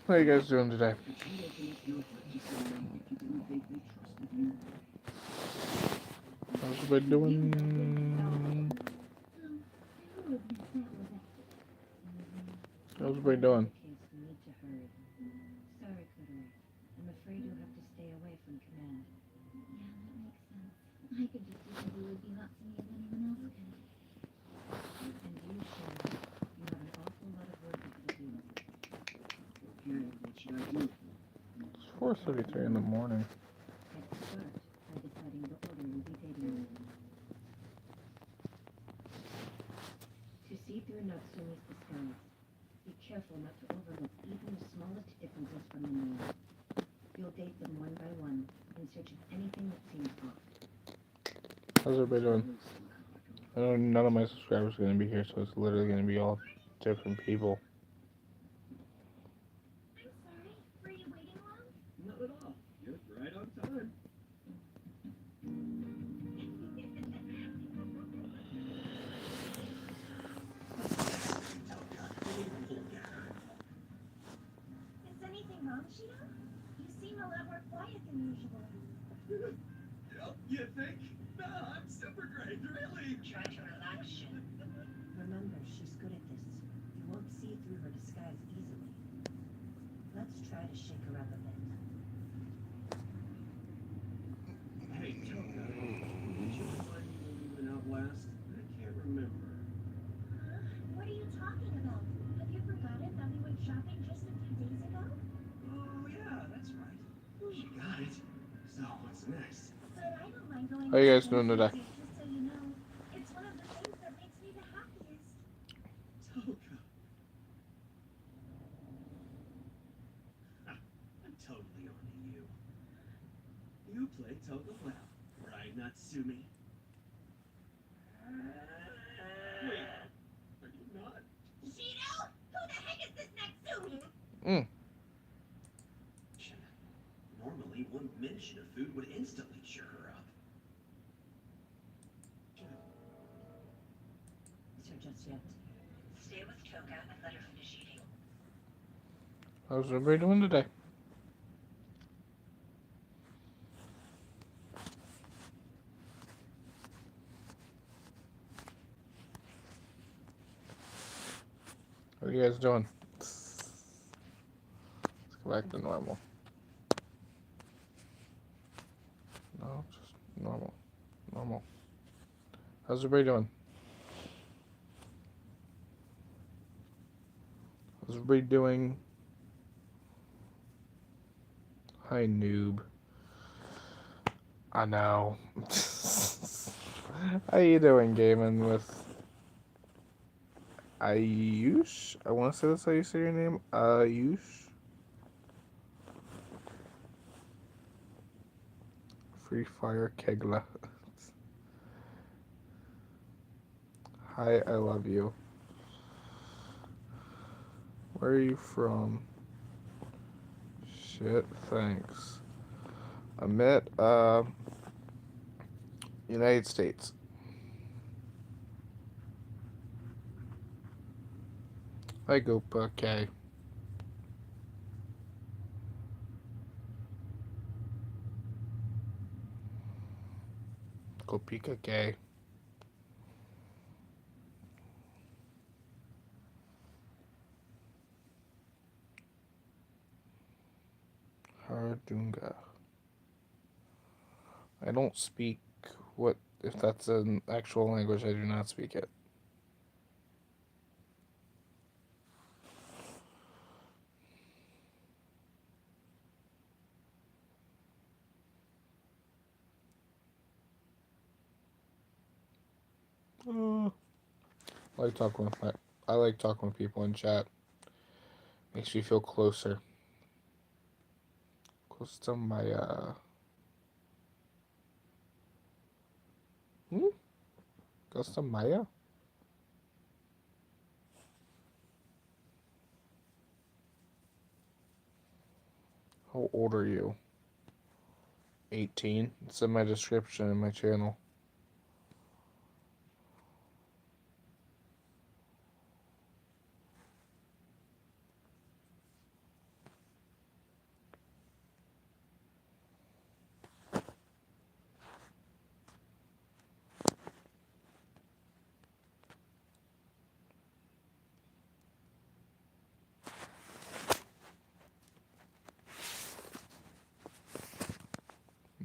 How are you guys doing today? How's everybody doing? How's everybody doing? Sorry, Cutter. I'm afraid you'll have to stay away from command. Yeah, that makes sense. I could just as easily be not to me as anyone else could. And you, Sharon, you have an awful lot of work to do. Okay, what should I do? It's 4:33 in the morning. Let's start by deciding the order you'll be taking. To see through Natsumi's disguise, be careful not to overlook even the smallest differences from the name. You'll date them one by one, in search of anything that seems off. How's everybody doing? I know none of my subscribers are going to be here, so it's literally going to be all different people. I'm sorry. Were you waiting long? Not at all. You're right on time. Is anything wrong, Shida? You seem a lot more quiet than usual. You think? No, I'm super great, really. Try to relax, Shin. Remember, she's good at this. You won't see through her disguise easily. Let's try to shake her up a bit. Hey, Toka, did you remind me when we went out last? I can't remember. Huh? What are you talking about? Have you forgotten that we went shopping just a few days ago? Oh, yeah, that's right. She got it. So, what's next? But I don't mind going How you guys shopping doing with today? you, just so you know. It's one of the things that makes me the happiest. Toka. I'm totally on to you. You play Toka well, right, Natsumi? Wait, are you not? Shino? Who the heck is this Natsumi? Normally, one mention of food would instantly cheer her up. So just yet. Stay with Toka and let her finish eating. How's everybody doing today? How are you guys doing? Let's go back to normal. No, just normal. Normal. How's everybody doing? How's everybody doing? Hi, noob. I know. How you doing, gaming with Ayush? I want to say that's how you say your name. Ayush. Free Fire Kegla. Hi, I love you. Where are you from? Shit, thanks. Amit, United States. Hi, Gopa K. Kopika K. Hardunga. I don't speak what, if that's an actual language, I do not speak it. I like talking with I like talking with people in chat. Makes me feel closer. Close to my Close to Maya? How old are you? 18. It's in my description in my channel.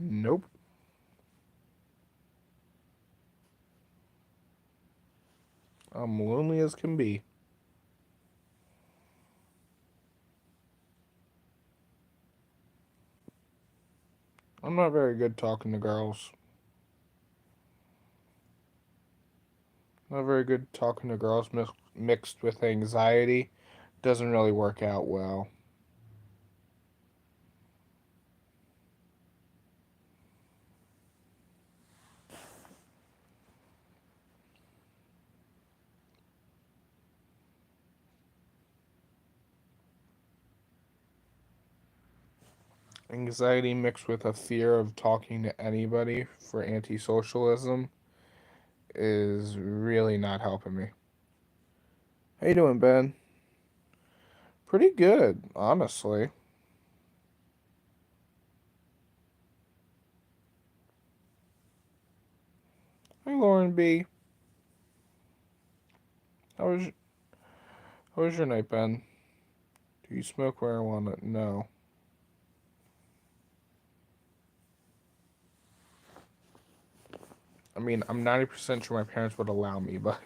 Nope. I'm lonely as can be. I'm not very good talking to girls. Not very good talking to girls mixed with anxiety. Doesn't really work out well. Anxiety mixed with a fear of talking to anybody for anti-socialism is really not helping me. How you doing, Ben? Pretty good, honestly. Hey, Lauren B. How was how was your night, Ben? Do you smoke marijuana? No. I mean, I'm 90% sure my parents would allow me, but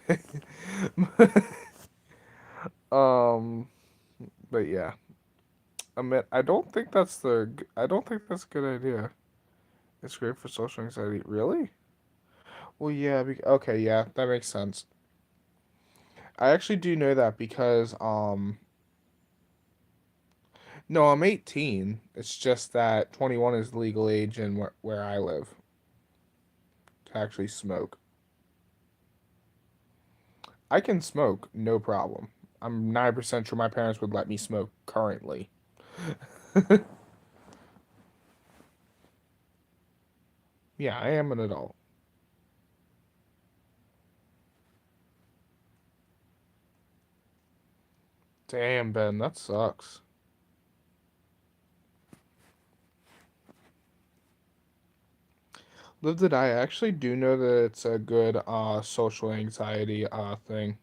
um, but yeah. I don't think that's a good idea. It's great for social anxiety. Really? Well, yeah. Okay, yeah, that makes sense. I actually do know that because no, I'm 18. It's just that 21 is the legal age in where I live to actually smoke. I can smoke, no problem. I'm 9% sure my parents would let me smoke currently. Yeah, I am an adult. Damn, Ben, that sucks. Liv did I actually do know that it's a good social anxiety thing.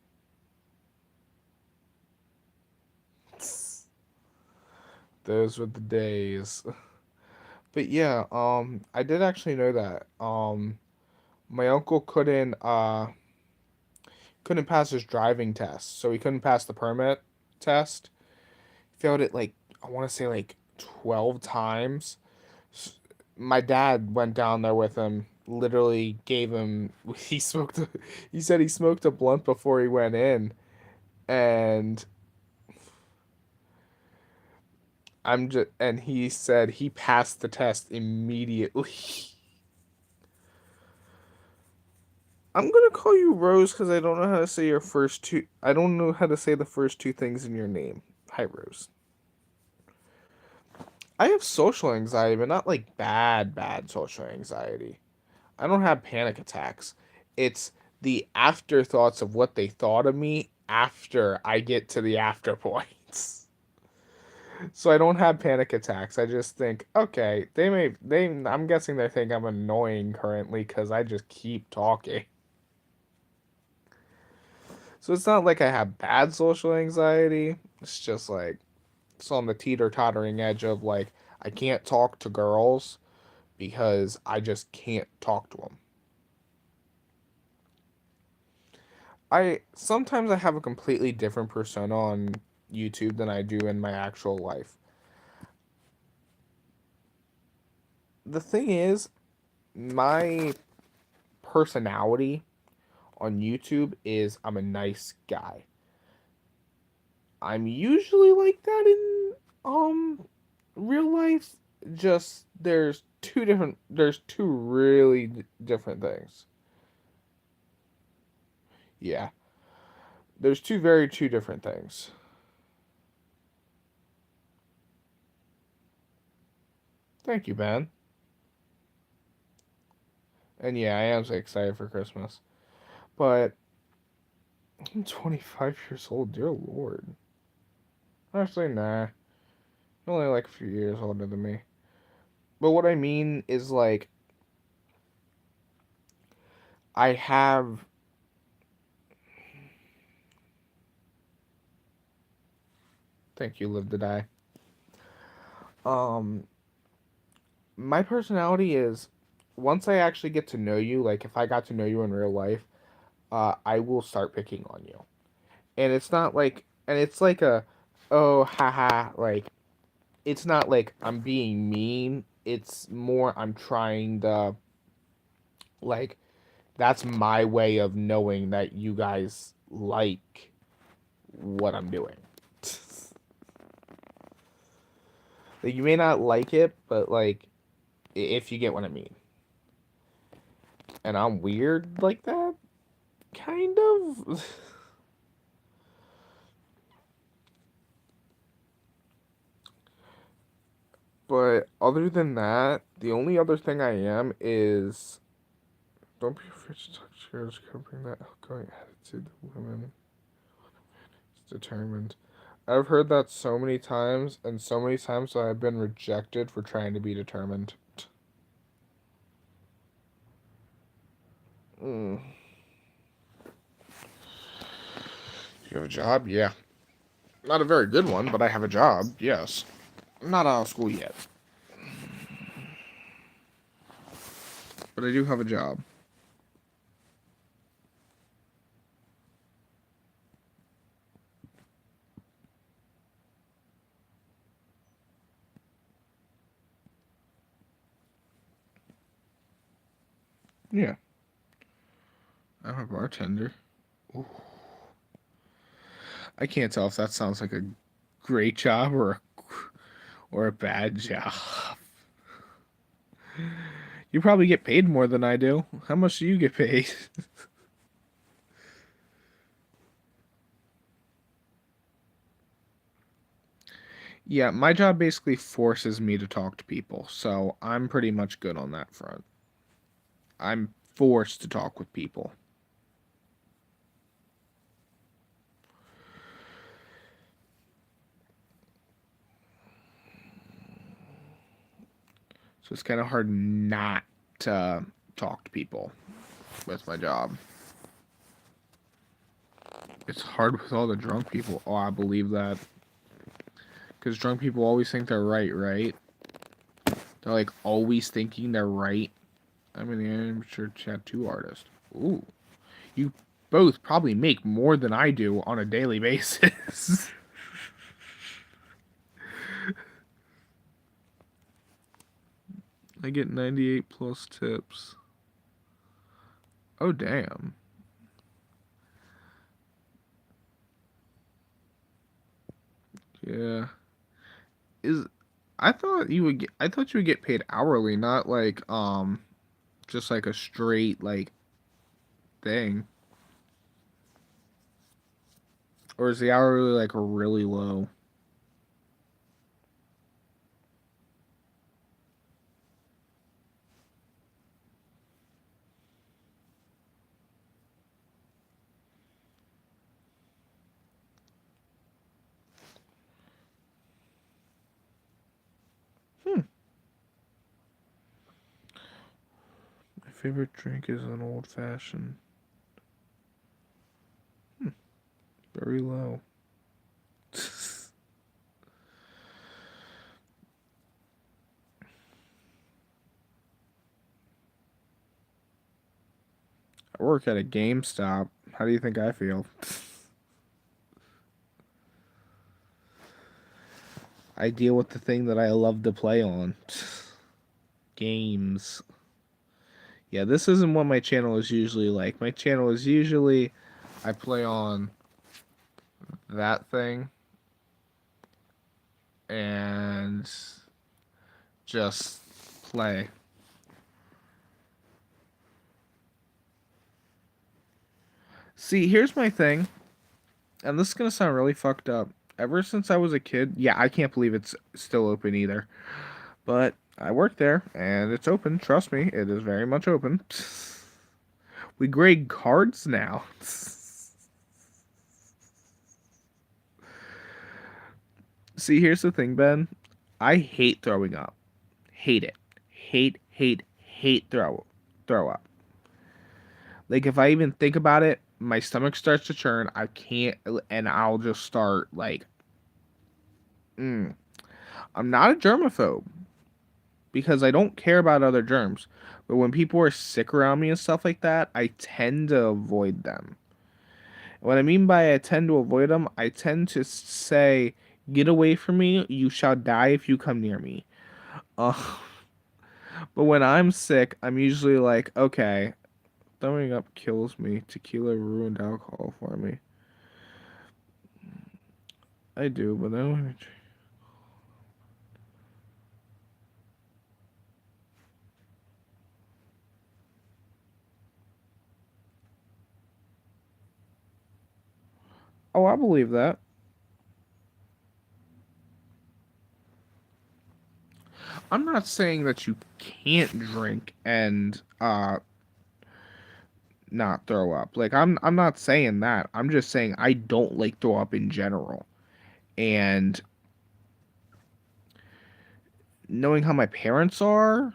Those were the days. But yeah, I did actually know that. My uncle couldn't pass his driving test, so he couldn't pass the permit test. He failed it like I want to say like 12 times. My dad went down there with him, literally gave him he said he smoked a blunt before he went in, and and he said he passed the test immediately. I'm gonna call you Rose because I don't know how to say your first two. I don't know how to say the first two things in your name. Hi, Rose. I have social anxiety, but not like bad social anxiety. I don't have panic attacks. It's the afterthoughts of what they thought of me after I get to the after points. So I don't have panic attacks. I just think, okay, I'm guessing they think I'm annoying currently because I just keep talking. So it's not like I have bad social anxiety. It's just like it's on the teeter-tottering edge of like I can't talk to girls because I just can't talk to them. I have a completely different persona on YouTube than I do in my actual life. The thing is, my personality on YouTube is I'm a nice guy. I'm usually like that in real life. Just there's two really different things. Yeah. There's two different things. Thank you, Ben. And yeah, I am so excited for Christmas. But I'm 25 years old, dear lord. Actually, nah. You're only like a few years older than me. But what I mean is like I have thank you, Live to Die. Um My personality is, once I actually get to know you, like if I got to know you in real life, I will start picking on you. And it's not like, and it's like a, oh, haha, like, it's not like I'm being mean. It's more I'm trying to, like, that's my way of knowing that you guys like what I'm doing. Like, you may not like it, but, like, if you get what I mean. And I'm weird like that? Kind of. But other than that, the only other thing I am is, don't be afraid to talk to girls. Bring that outgoing attitude to women. It's determined. I've heard that so many times, and so many times I've been rejected for trying to be determined. Mm. You have a job? Yeah. Not a very good one, but I have a job, yes. I'm not out of school yet. But I do have a job. Yeah. I'm a bartender. Ooh. I can't tell if that sounds like a great job or a bad job. You probably get paid more than I do. How much do you get paid? Yeah, my job basically forces me to talk to people, so I'm pretty much good on that front. I'm forced to talk with people. So it's kind of hard not to talk to people with my job. It's hard with all the drunk people. Oh, I believe that. Because drunk people always think they're right, right? They're like always thinking they're right. I'm an amateur tattoo artist. Ooh. You both probably make more than I do on a daily basis. I get 98 plus tips. Oh, damn. Yeah. Is I thought you would get paid hourly, not like just like a straight like thing. Or is the hourly like really low? Hmm. My favorite drink is an old fashioned. Hmm. Very low. I work at a GameStop. How do you think I feel? I deal with the thing that I love to play on. Games. Yeah, this isn't what my channel is usually like. My channel is usually I play on that thing and just play. See, here's my thing, and this is gonna sound really fucked up. Ever since I was a kid, yeah, I can't believe it's still open either. But I work there, and it's open. Trust me, it is very much open. We grade cards now. See, here's the thing, Ben. I hate throwing up. Hate it. Hate throw up. Like if I even think about it, my stomach starts to churn. I can't, and I'll just start like, I'm not a germaphobe. because I don't care about other germs. But when people are sick around me and stuff like that, I tend to avoid them. What I mean by I tend to avoid them, I tend to say, "Get away from me! You shall die if you come near me." Uh, but when I'm sick, I'm usually like, "Okay, throwing up kills me. Tequila ruined alcohol for me." I do, but then oh, I believe that. I'm not saying that you can't drink and not throw up. Like I'm not saying that. I'm just saying I don't like throw up in general. And knowing how my parents are,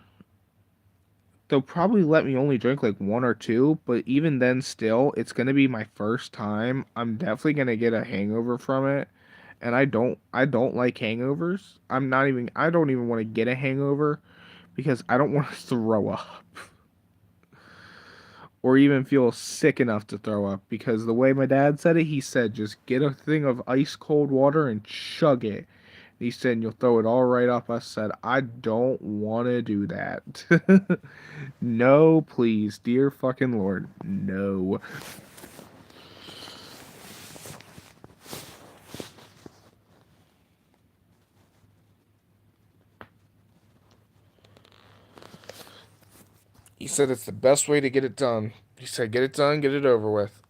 they'll probably let me only drink like one or two, but even then still, it's going to be my first time. I'm definitely going to get a hangover from it. And I don't like hangovers. I don't even want to get a hangover because I don't want to throw up or even feel sick enough to throw up because the way my dad said it, he said just get a thing of ice cold water and chug it. He said you'll throw it all right up. I said I don't want to do that. No, please, dear fucking Lord, no. He said it's the best way to get it done. He said get it done, get it over with.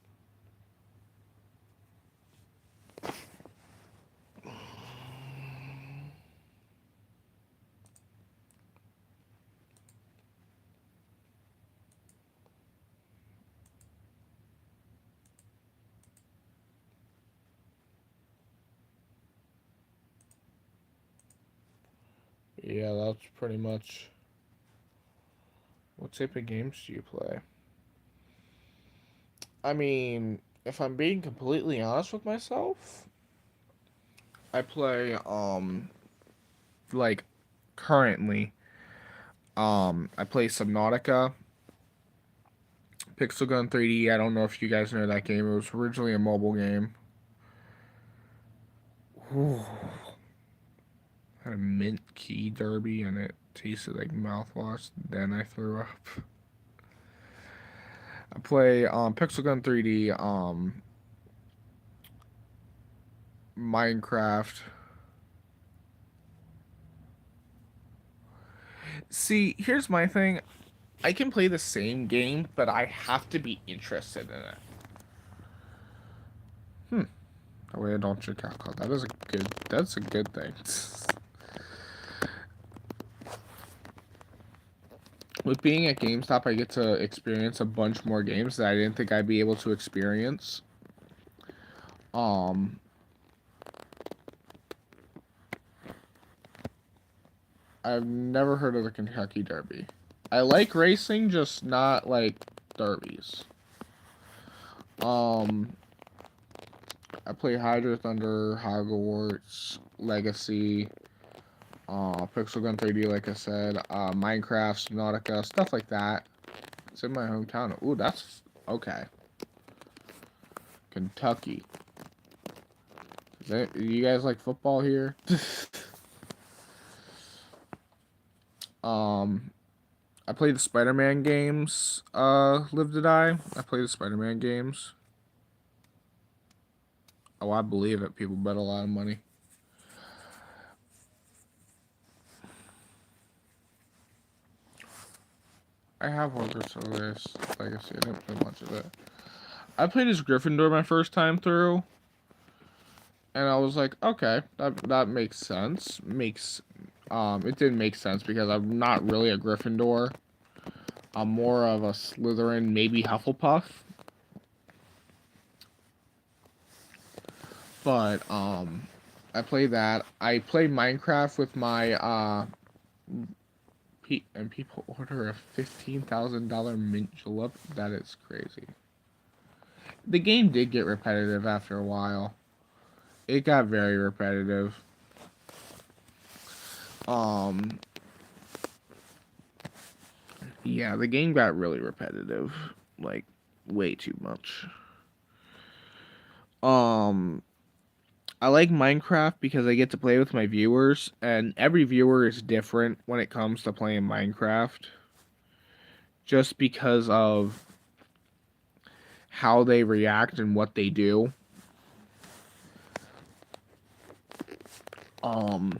Yeah, that's pretty much. What type of games do you play? I mean, if I'm being completely honest with myself, I play like currently I play Subnautica, Pixel Gun 3D. I don't know if you guys know that game. It was originally a mobile game. Whew. Had a mint key derby and it tasted like mouthwash. Then I threw up. I play Pixel Gun 3D, Minecraft. See, here's my thing. I can play the same game, but I have to be interested in it. Hmm. That way I don't drink alcohol. That's a good thing. With being at GameStop, I get to experience a bunch more games that I didn't think I'd be able to experience. Um, I've never heard of the Kentucky Derby. I like racing, just not like derbies. Um, I play Hydro Thunder, Hogwarts, Legacy, Pixel Gun 3D, like I said, Minecraft, Subnautica, stuff like that. It's in my hometown. Ooh, that's okay. Kentucky. You guys like football here? um, I play the Spider-Man games. Live to Die. I play the Spider-Man games. Oh, I believe it. People bet a lot of money. I have Hogwarts Legacy. I didn't play much of it. I played as Gryffindor my first time through, and I was like, okay, that makes sense. It didn't make sense because I'm not really a Gryffindor. I'm more of a Slytherin, maybe Hufflepuff. But I play that. I play Minecraft with my and people order a $15,000 mint julep. That is crazy. The game did get repetitive after a while. It got very repetitive. Um, Yeah, the game got really repetitive, like way too much. Um, I like Minecraft because I get to play with my viewers, and every viewer is different when it comes to playing Minecraft, just because of how they react and what they do. Um,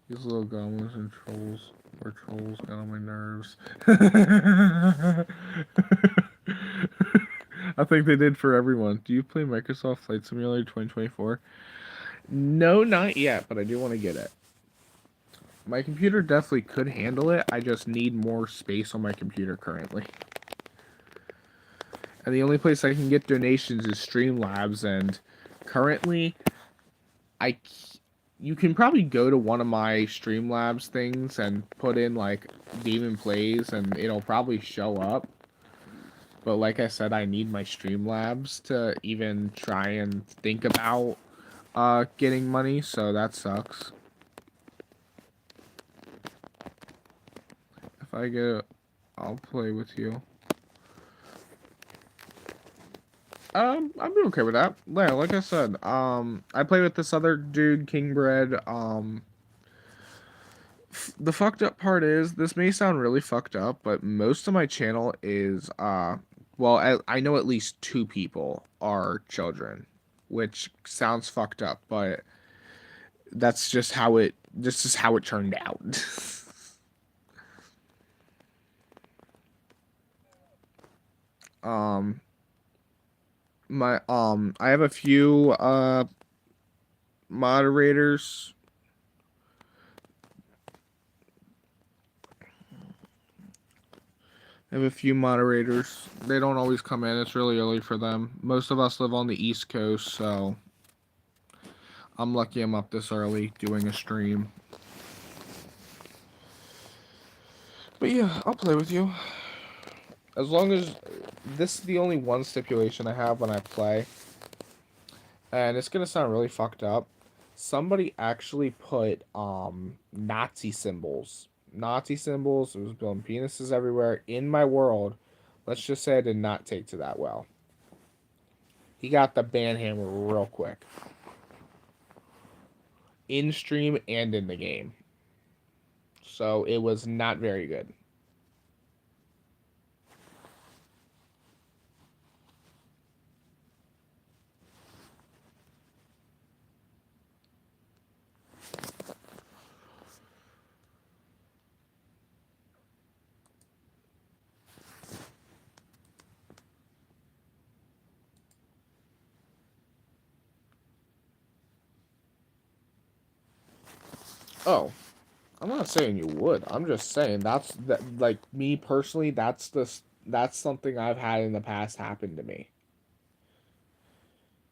these little goblins and trolls, or trolls, got on my nerves. I think they did for everyone. Do you play Microsoft Flight Simulator 2024? No, not yet, but I do want to get it. My computer definitely could handle it. I just need more space on my computer currently. And the only place I can get donations is Streamlabs, and currently, I you can probably go to one of my Streamlabs things and put in like DEMONPLAYZ, and it'll probably show up. But like I said, I need my Streamlabs to even try and think about getting money, so that sucks. If I get, I'll play with you. I'd be okay with that. Yeah, like I said, I play with this other dude, Kingbread. The fucked up part is, this may sound really fucked up, but most of my channel is, well, I know at least 2 people are children, which sounds fucked up, but this is how it turned out. um, I have a few, moderators. I have a few moderators. They don't always come in. It's really early for them. Most of us live on the East Coast, so I'm lucky I'm up this early doing a stream. But yeah, I'll play with you. As long as this is the only one stipulation I have when I play. And it's gonna sound really fucked up. Somebody actually put Nazi symbols. Nazi symbols, it was building penises everywhere in my world. Let's just say I did not take to that well. He got the ban hammer real quick. In stream and in the game. So it was not very good. Oh, I'm not saying you would. I'm just saying that's that, like, me personally, that's something I've had in the past happen to me.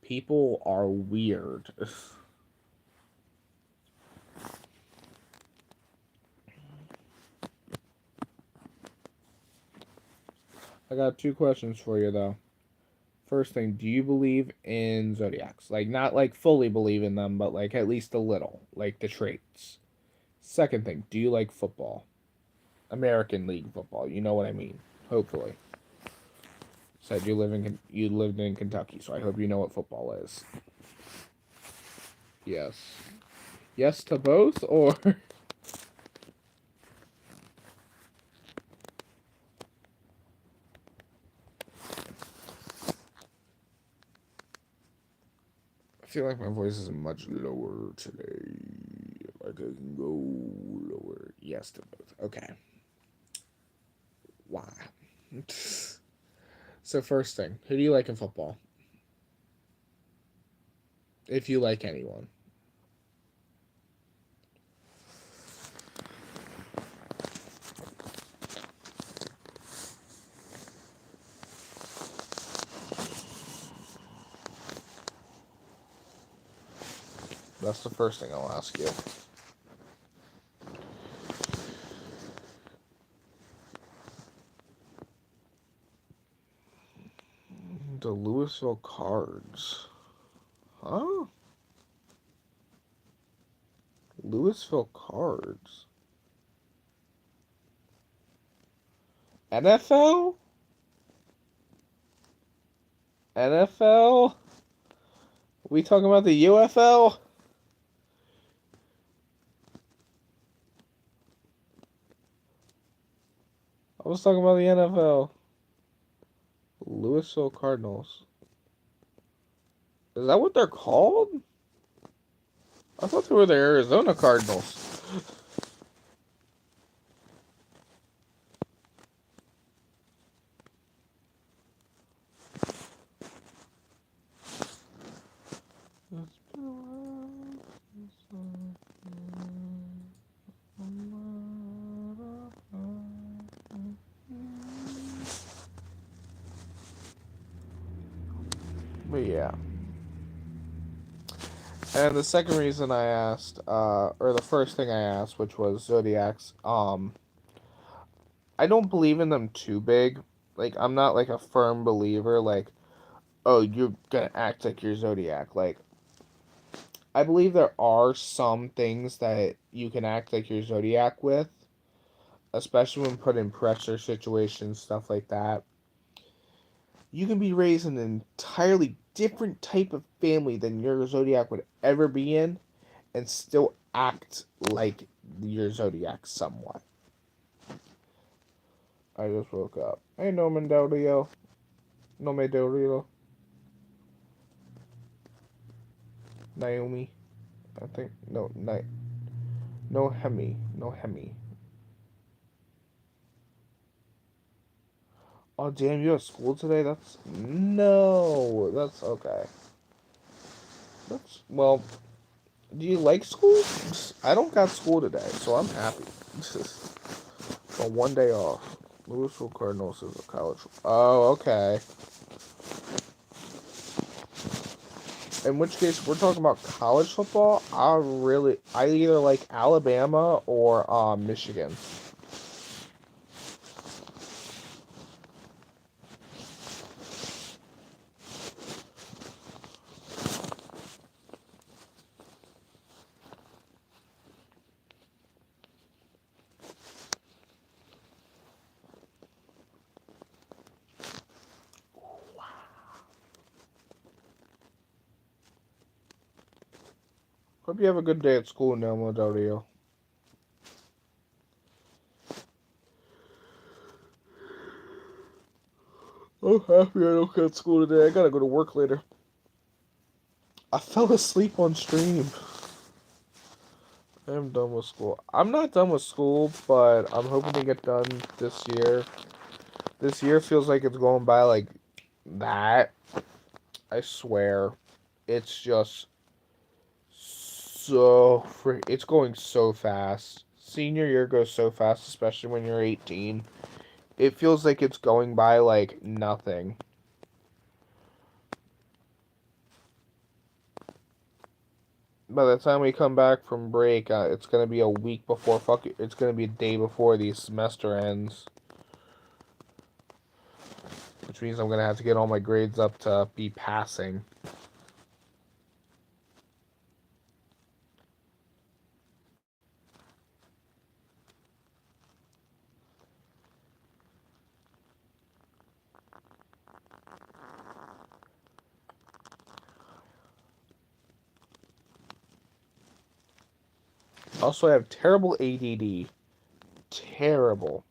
People are weird. I got 2 questions for you though. First thing, do you believe in zodiacs? Like, not like fully believe in them, but like at least a little, like the traits. Second thing, do you like football? American League football. You know what I mean. Hopefully. Said you lived in Kentucky, so I hope you know what football is. Yes. Yes to both, or I feel like my voice is much lower today. Like I can go lower. Yes to both. Okay. Why? So first thing, who do you like in football? If you like anyone. That's the first thing I'll ask you. The Louisville Cards. Huh? Louisville Cards. NFL? NFL? We talking about the UFL? I was talking about the NFL. Louisville Cardinals. Is that what they're called? I thought they were the Arizona Cardinals. But yeah. And the second reason I asked, or the first thing I asked, which was zodiacs, I don't believe in them too big. Like, I'm not like a firm believer, like, oh, you're gonna act like your zodiac. Like, I believe there are some things that you can act like your zodiac with, especially when put in pressure situations, stuff like that. You can be raised in an entirely different type of family than your zodiac would ever be in, and still act like your zodiac somewhat. I just woke up. Hey, Norman Delio. Nome Delio. Naomi. I think. No, no Hemi. No Hemi. Oh, damn, you have school today? That's. No. That's okay. That's. Well, do you like school? I don't got school today, so I'm happy. On one day off. Louisville Cardinals is a college. Oh, okay. In which case, we're talking about college football. I either like Alabama or Michigan. Hope you have a good day at school, Nelmo Dodio. I'm happy I don't got school today. I gotta go to work later. I fell asleep on stream. I am done with school. I'm not done with school, but I'm hoping to get done this year. This year feels like it's going by like that. I swear. It's just it's going so fast. Senior year goes so fast, especially when you're 18. It feels like it's going by like nothing. By the time we come back from break, it's gonna be a week before it's gonna be a day before the semester ends, which means I'm gonna have to get all my grades up to be passing. Also, I have terrible ADD. Terrible.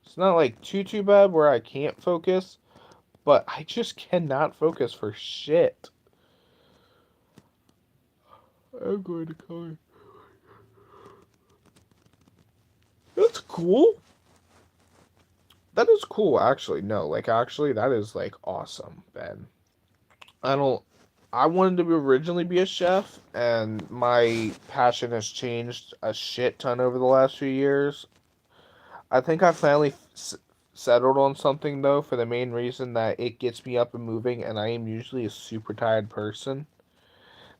It's not like too bad where I can't focus, but I just cannot focus for shit. I'm going to color. That's cool. That is cool, actually. No, like, actually, that is, like, awesome, Ben. I don't. I wanted to originally be a chef, and my passion has changed a shit ton over the last few years. I think I finally settled on something, though, for the main reason that it gets me up and moving, and I am usually a super tired person.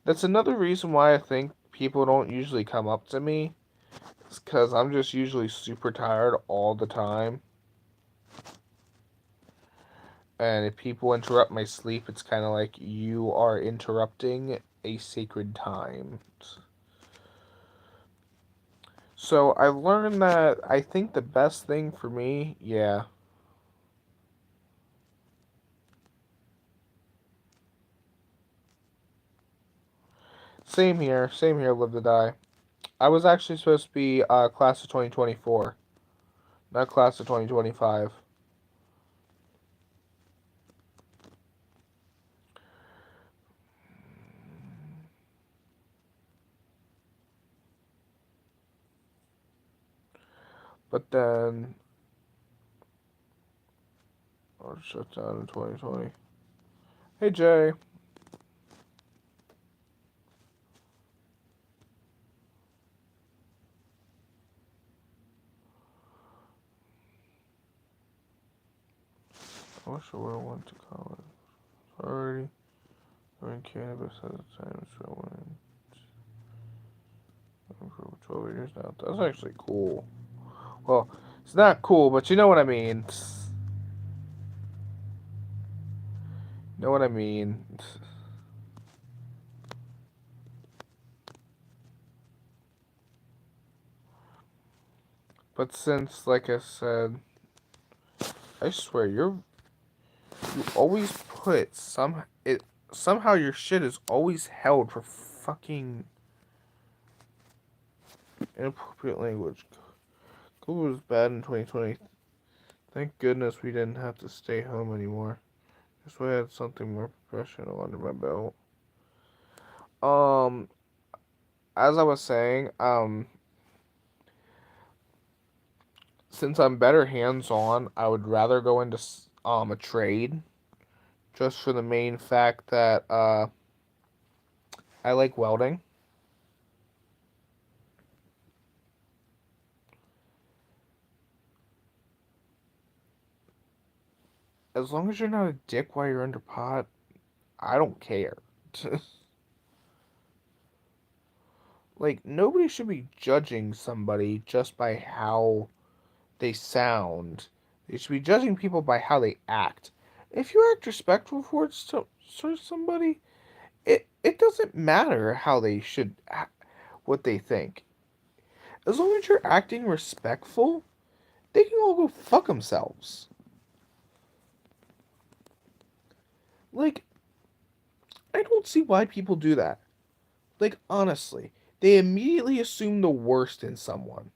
That's another reason why I think people don't usually come up to me. It's because I'm just usually super tired all the time. And if people interrupt my sleep, it's kind of like you are interrupting a sacred time. So I learned that I think the best thing for me, yeah. Same here, live to die. I was actually supposed to be class of 2024, not class of 2025. But then, oh, shut down in 2020. Hey, Jay. I wish I would have went to college. Already doing cannabis at the time, so for 12 years now. That's actually cool. Well, it's not cool, but you know what I mean. You know what I mean. But since, like I said, I swear you always put somehow your shit is always held for fucking inappropriate language. School was bad in 2020. Thank goodness we didn't have to stay home anymore. Just so I had something more professional under my belt. Um, as I was saying, since I'm better hands-on, I would rather go into a trade, just for the main fact that I like welding. As long as you're not a dick while you're under pot, I don't care. Like, nobody should be judging somebody just by how they sound. They should be judging people by how they act. If you act respectful towards somebody, it doesn't matter how they should what they think. As long as you're acting respectful, they can all go fuck themselves. Like, I don't see why people do that. Like, honestly, they immediately assume the worst in someone.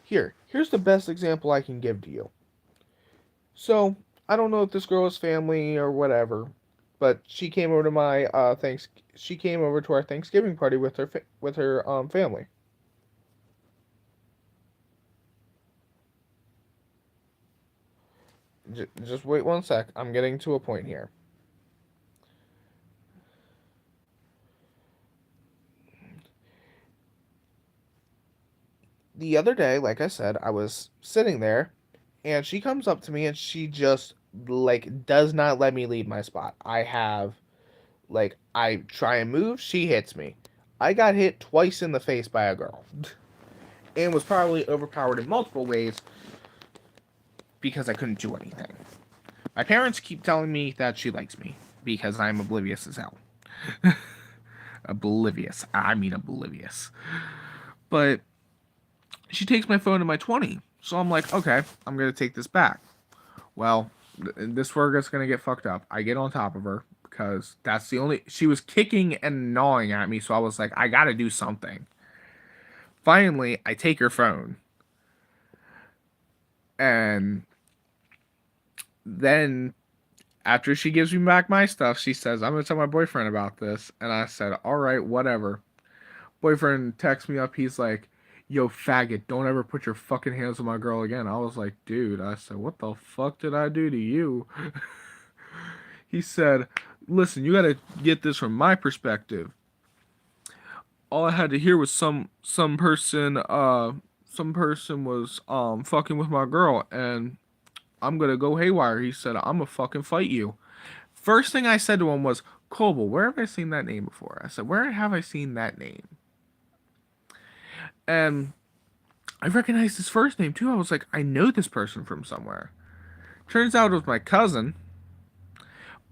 Here's the best example I can give to you. So, I don't know if this girl is family or whatever, but she came over to my she came over to our Thanksgiving party with her family. Just wait one sec. I'm getting to a point here. The other day, like I said, I was sitting there and she comes up to me and she just like does not let me leave my spot. I try and move, she hits me. I got hit twice in the face by a girl. And was probably overpowered in multiple ways because I couldn't do anything. My parents keep telling me that she likes me because I'm oblivious as hell. Oblivious. I mean oblivious. But she takes my phone to my 20. So I'm like, okay, I'm going to take this back. Well, this Virgo's going to get fucked up. I get on top of her because that's the only. She was kicking and gnawing at me. So I was like, I got to do something. Finally, I take her phone. And then after she gives me back my stuff, she says, I'm going to tell my boyfriend about this. And I said, all right, whatever. Boyfriend texts me up. He's like, yo, faggot, don't ever put your fucking hands on my girl again. I was like, dude, I said, what the fuck did I do to you? He said, listen, you gotta get this from my perspective. All I had to hear was some person was fucking with my girl and I'm gonna go haywire. He said, I'm gonna fucking fight you. First thing I said to him was, Coble, where have I seen that name before? I said, where have I seen that name? And I recognized his first name too. I was like, I know this person from somewhere. Turns out it was my cousin.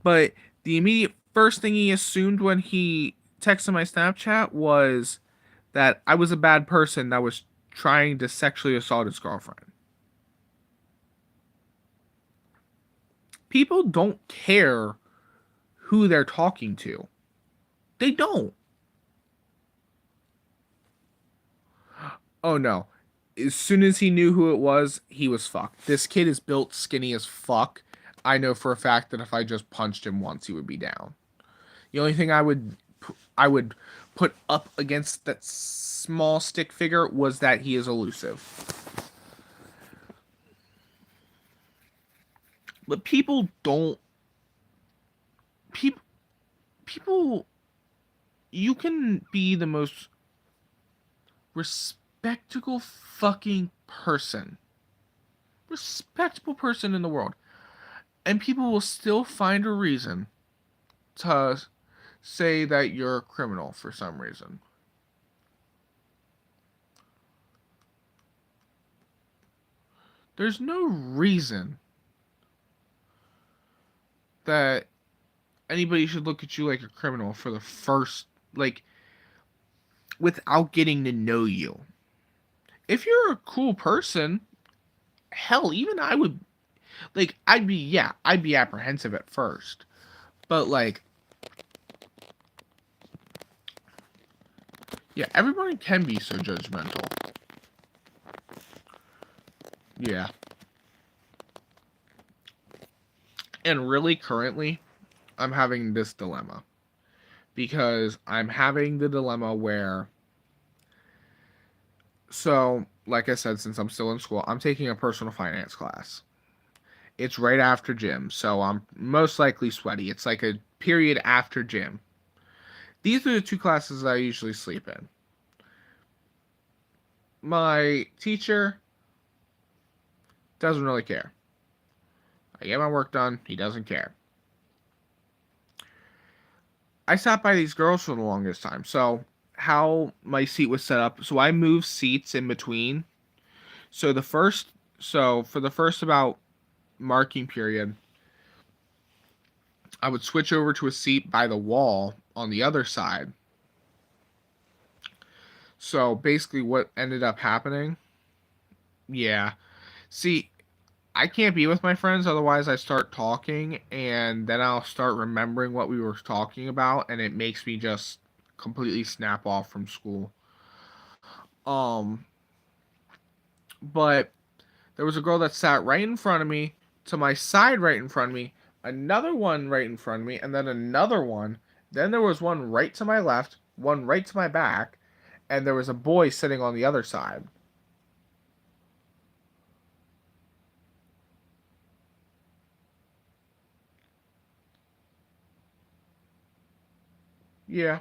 But the immediate first thing he assumed when he texted my Snapchat was that I was a bad person that was trying to sexually assault his girlfriend. People don't care who they're talking to. They don't. Oh no. As soon as he knew who it was, he was fucked. This kid is built skinny as fuck. I know for a fact that if I just punched him once, he would be down. The only thing I would put up against that small stick figure was that he is elusive. But people don't people people you can be the most respectable fucking person. Respectable person in the world. And people will still find a reason to say that you're a criminal for some reason. There's no reason that anybody should look at you like a criminal for the first, like, without getting to know you. If you're a cool person, hell, even I would, like, I'd be apprehensive at first. But, like, yeah, everybody can be so judgmental. Yeah. And really, currently, I'm having this dilemma. Because I'm having the dilemma where, so, like I said, since I'm still in school, I'm taking a personal finance class. It's right after gym, so I'm most likely sweaty. It's like a period after gym. These are the two classes that I usually sleep in. My teacher doesn't really care. I get my work done, he doesn't care. I sat by these girls for the longest time. So, how my seat was set up, so I moved seats in between. So, for the first about marking period, I would switch over to a seat by the wall on the other side. So, basically, what ended up happening, yeah. See, I can't be with my friends, otherwise I start talking and then I'll start remembering what we were talking about and it makes me just completely snap off from school. Um but there was a girl that sat right in front of me, to my side right in front of me, another one right in front of me, and then another one. Then there was one right to my left, one right to my back, and there was a boy sitting on the other side. Yeah.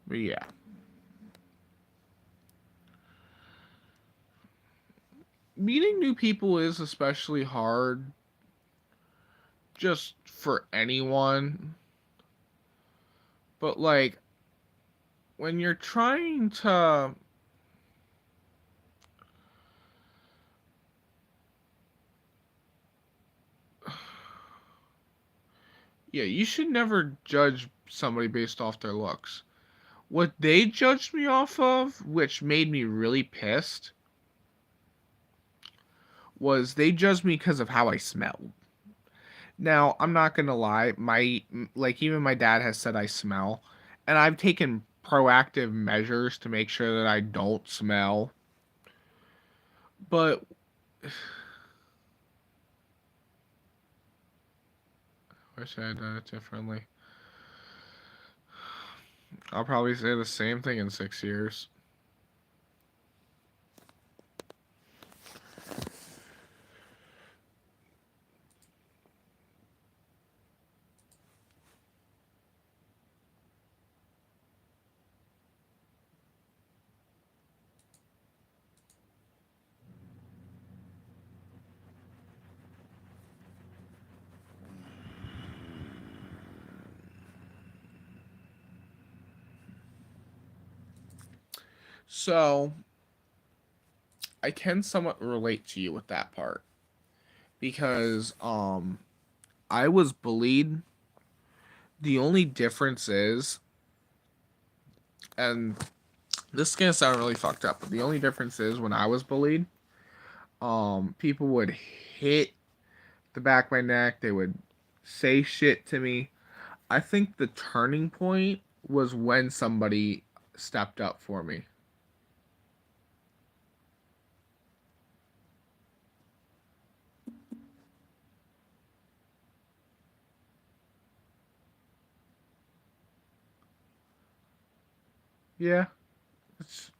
But yeah. Meeting new people is especially hard just for anyone. But like when you're trying to, yeah, you should never judge somebody based off their looks. What they judged me off of, which made me really pissed, was they judged me because of how I smelled. Now, I'm not gonna lie, even my dad has said I smell, and I've taken proactive measures to make sure that I don't smell. But wish I had done it differently. I'll probably say the same thing in 6 years. So, I can somewhat relate to you with that part because I was bullied. The only difference is, and this is gonna sound really fucked up, but the only difference is when I was bullied, people would hit the back of my neck. They would say shit to me. I think the turning point was when somebody stepped up for me. Yeah, it's,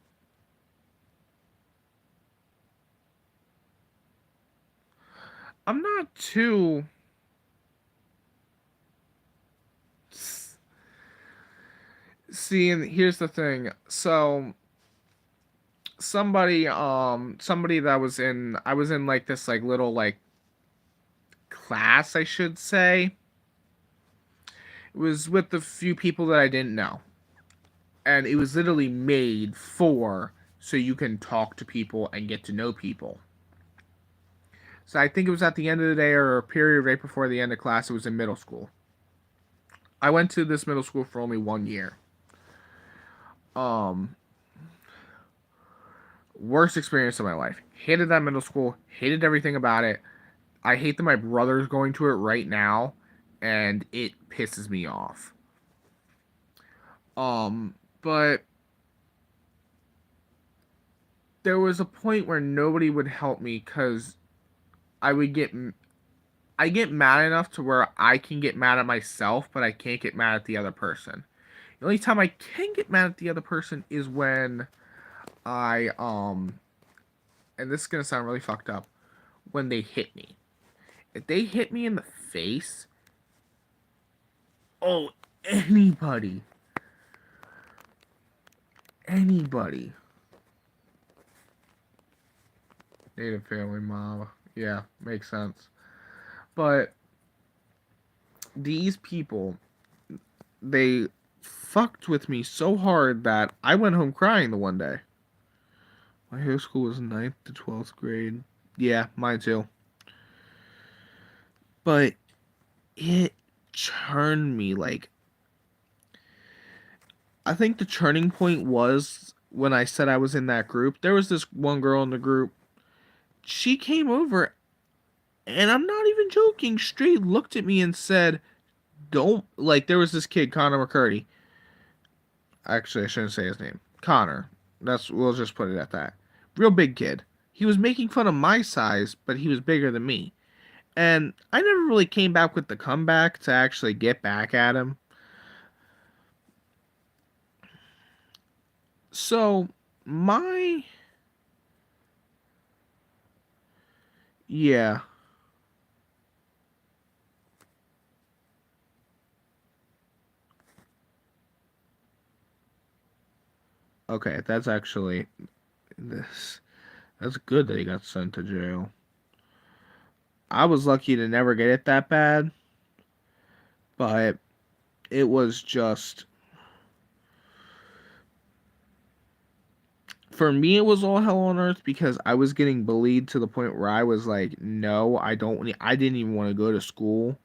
I'm not too. See, and here's the thing. So somebody that was in, I was in like this like little like class, I should say. It was with a few people that I didn't know, and it was literally made for so you can talk to people and get to know people. So I think it was at the end of the day or a period right before the end of class. It was in middle school. I went to this middle school for only 1 year. Um, Worst experience of my life. Hated that middle school. Hated everything about it. I hate that my brother's going to it right now, and it pisses me off. But there was a point where nobody would help me because I would get I get mad enough to where I can get mad at myself, but I can't get mad at the other person. The only time I can get mad at the other person is when I and this is gonna sound really fucked up, when they hit me. If they hit me in the face, oh, anybody, anybody. Native family mob. Yeah, makes sense. But these people, they fucked with me so hard that I went home crying the one day. My high school was ninth to 12th grade. Yeah, mine too. But it turned me like, I think the turning point was when I said I was in that group. There was this one girl in the group. She came over, and I'm not even joking, straight looked at me and said, don't, like, there was this kid, Connor McCurdy. Actually, I shouldn't say his name. Connor. We'll just put it at that. Real big kid. He was making fun of my size, but he was bigger than me. And I never really came back with the comeback to actually get back at him. So, my. Yeah. Okay, that's actually. This. That's good that he got sent to jail. I was lucky to never get it that bad, but it was just. For me, it was all hell on earth because I was getting bullied to the point where I was like, no, I don't. I didn't even want to go to school.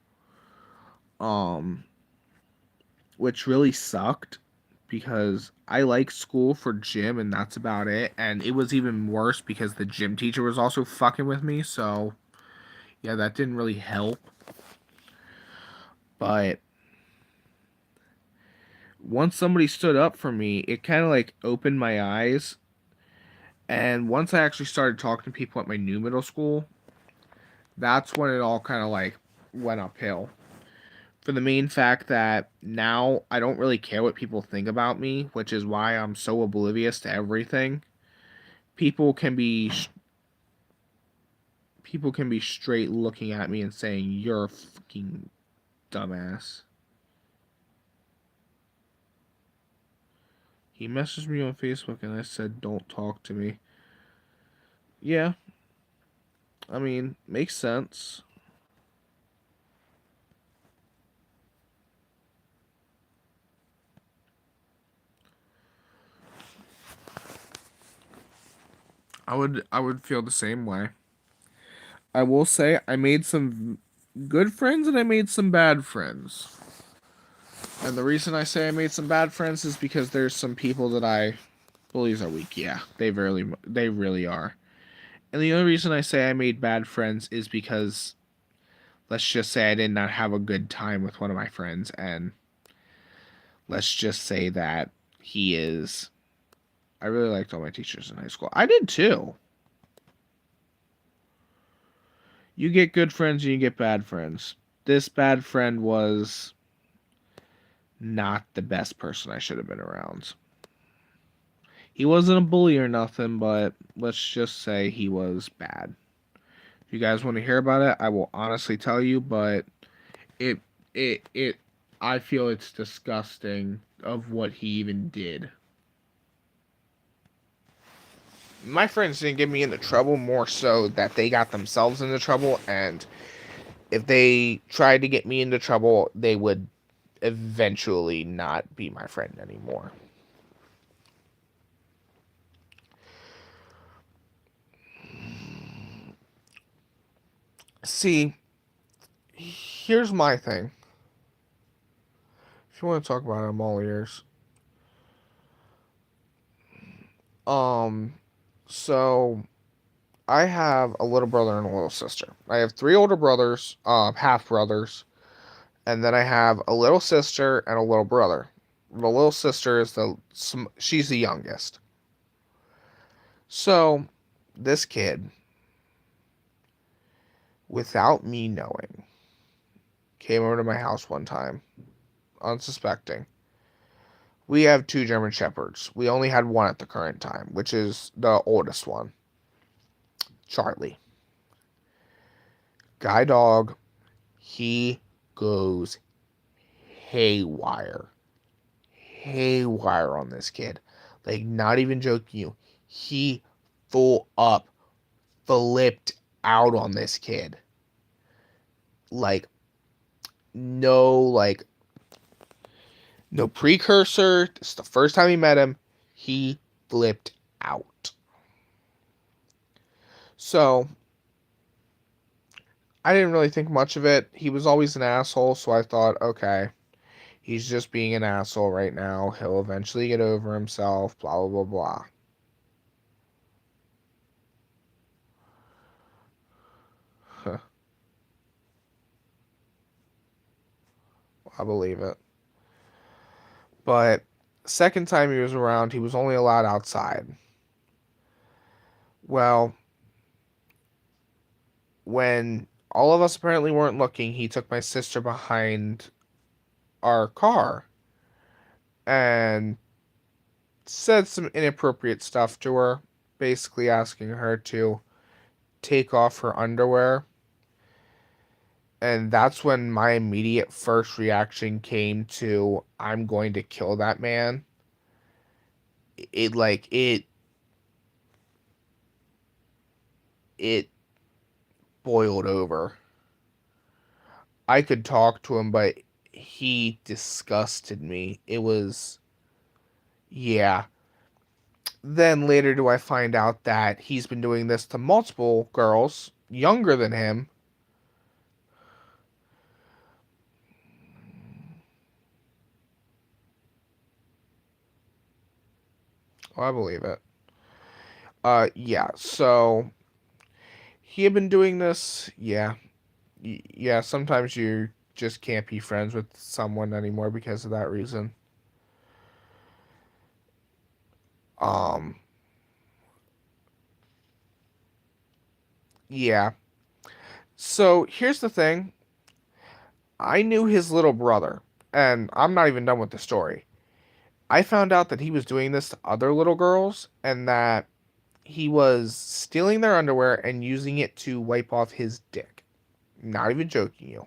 Um, which really sucked because I like school for gym and that's about it. And it was even worse because the gym teacher was also fucking with me. So yeah, that didn't really help. But once somebody stood up for me, it kind of like opened my eyes. And once I actually started talking to people at my new middle school, that's when it all kind of like went uphill. For the main fact that now I don't really care what people think about me, which is why I'm so oblivious to everything. People can be people can be straight looking at me and saying you're a fucking dumbass. He messaged me on Facebook and I said don't talk to me. Yeah, I mean, makes sense. I would feel the same way. I will say I made some good friends and I made some bad friends. And the reason I say I made some bad friends is because there's some people that I believe are weak. Yeah, they really are. And the only reason I say I made bad friends is because let's just say I did not have a good time with one of my friends, and let's just say that he is. I really liked all my teachers in high school. I did too. You get good friends and you get bad friends. This bad friend was not the best person I should have been around. He wasn't a bully or nothing, but let's just say he was bad. If you guys want to hear about it, I will honestly tell you, but it it I feel it's disgusting of what he even did. My friends didn't get me into trouble, more so that they got themselves into trouble, and if they tried to get me into trouble, they would eventually not be my friend anymore. See, here's my thing. If you want to talk about it, I'm all ears. Um, so I have a little brother and a little sister. I have three older brothers, half brothers, and then I have a little sister and a little brother. The little sister is she's the youngest. So this kid, without me knowing, came over to my house one time, unsuspecting. We have two German Shepherds. We only had one at the current time, which is the oldest one, Charlie. Guy dog, he goes haywire. Haywire on this kid. Like, not even joking you. He full up flipped out on this kid. Like, no, like, no precursor. This is the first time he met him. He flipped out. So, I didn't really think much of it. He was always an asshole, so I thought, okay, he's just being an asshole right now. He'll eventually get over himself, blah, blah, blah, blah. Huh. I believe it. But second time he was around, he was only allowed outside. Well, when all of us apparently weren't looking, he took my sister behind our car and said some inappropriate stuff to her, basically asking her to take off her underwear. And that's when my immediate first reaction came to, I'm going to kill that man. It boiled over. I could talk to him, but he disgusted me. It was, yeah. Then later do I find out that he's been doing this to multiple girls younger than him. Oh, I believe it. Yeah, so he had been doing this. Yeah. Yeah, sometimes you just can't be friends with someone anymore because of that reason. Um, yeah. So here's the thing. I knew his little brother, and I'm not even done with the story. I found out that he was doing this to other little girls, and that he was stealing their underwear and using it to wipe off his dick. Not even joking you.